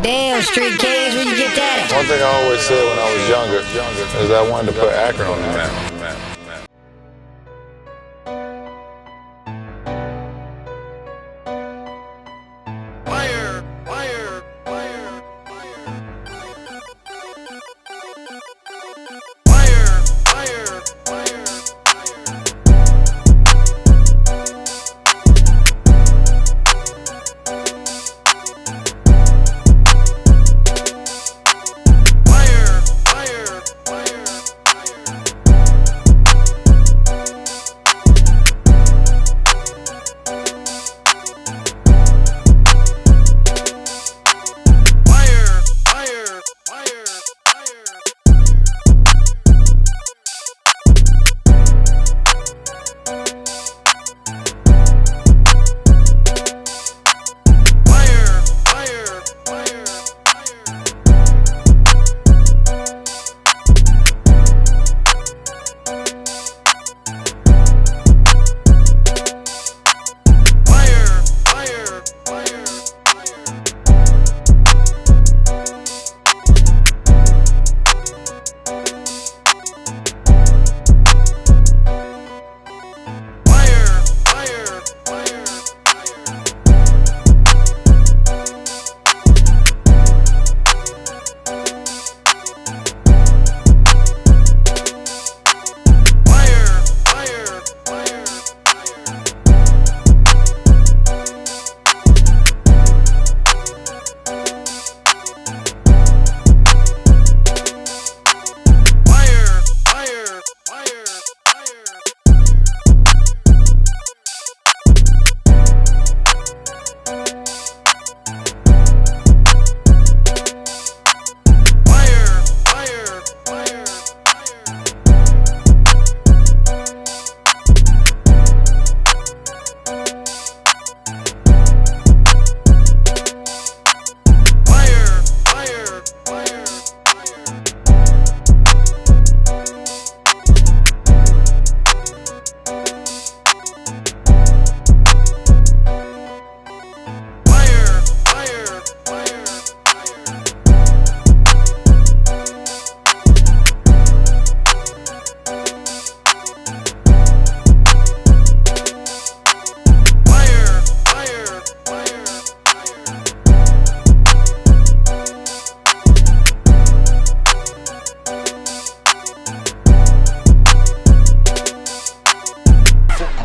Damn, Street Cage, where you get that at? One thing I always said when I was younger is I wanted to put Akron on the map. Fire, fire, fire, fire, fire, fire.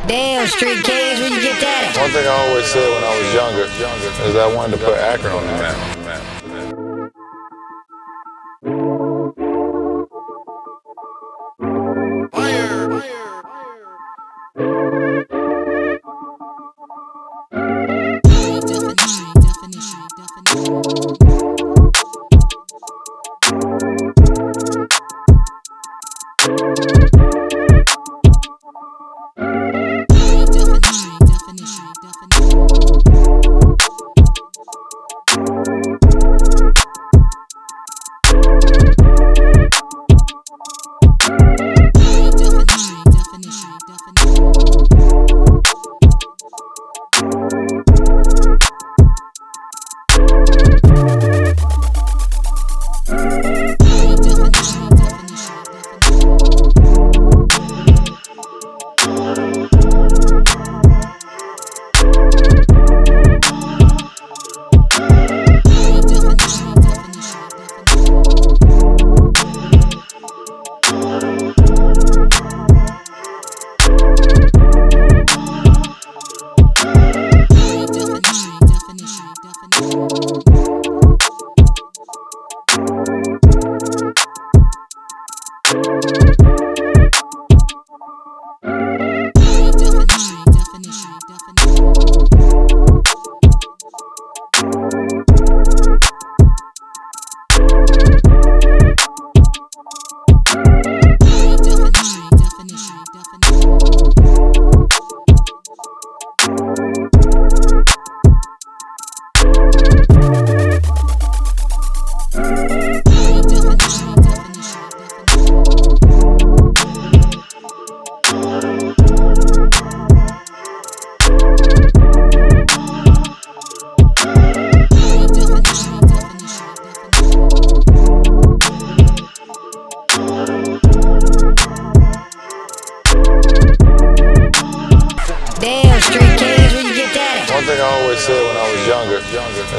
Damn, Street Cage, where you get that at? One thing I always said when I was younger is I wanted to put Akron on the map. Fire, fire.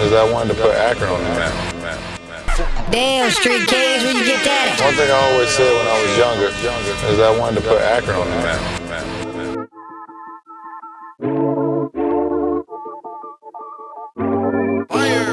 is I wanted to put Akron on the map. Damn, Street Kings, where you get that at? One thing I always said when I was younger is I wanted to put Akron on the map. Fire.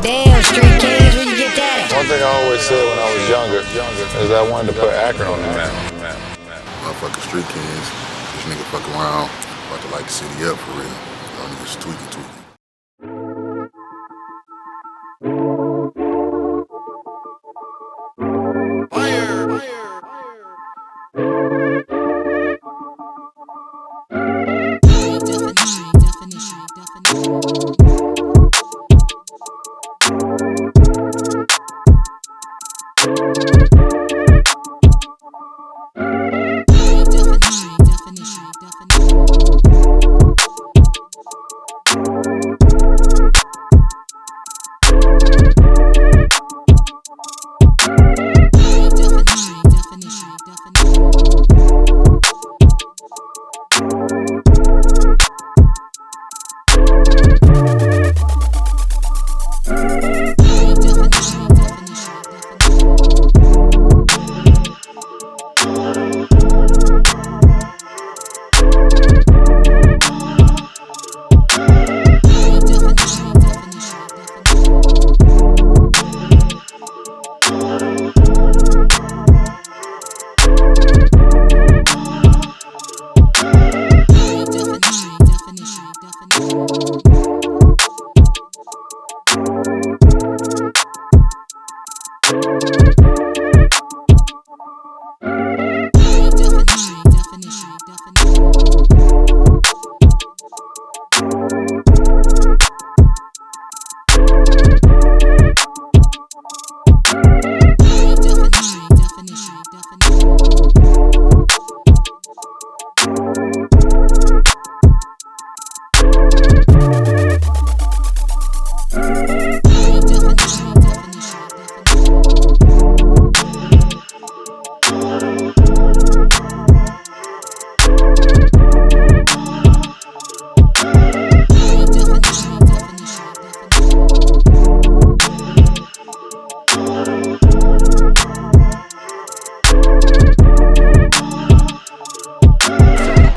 Damn, Street Kings, where you get that at? One thing I always said when I was younger is I wanted to put Akron on the map. Motherfucking Street Kings. This nigga fuck around. About to light the city up for real. Y'all niggas tweaking.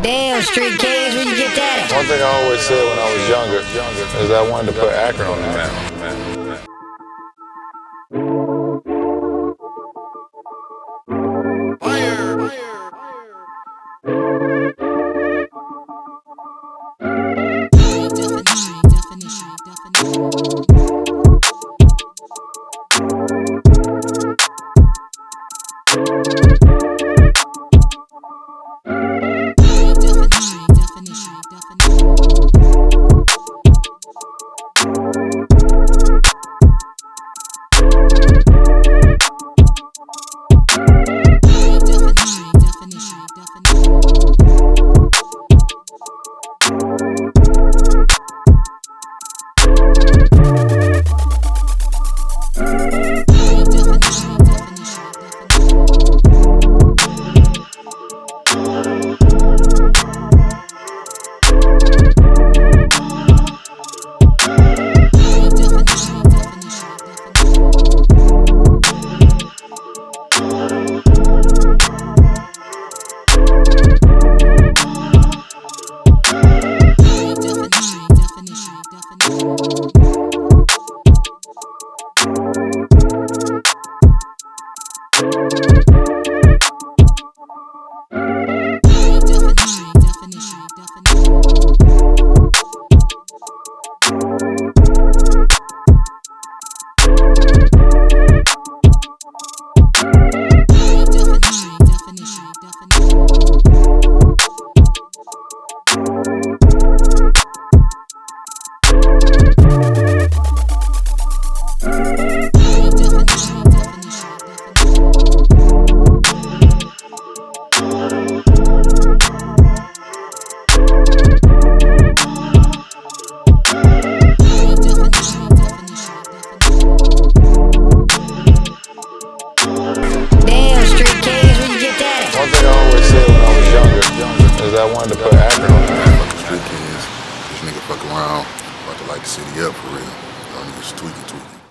Damn, Street Kings, where you get that at? One thing I always said when I was younger is I wanted to put Akron on the map. that one to put Akron on? Fucking street kids. This nigga fuck around. About to light the city up for real. Y'all niggas tweaking.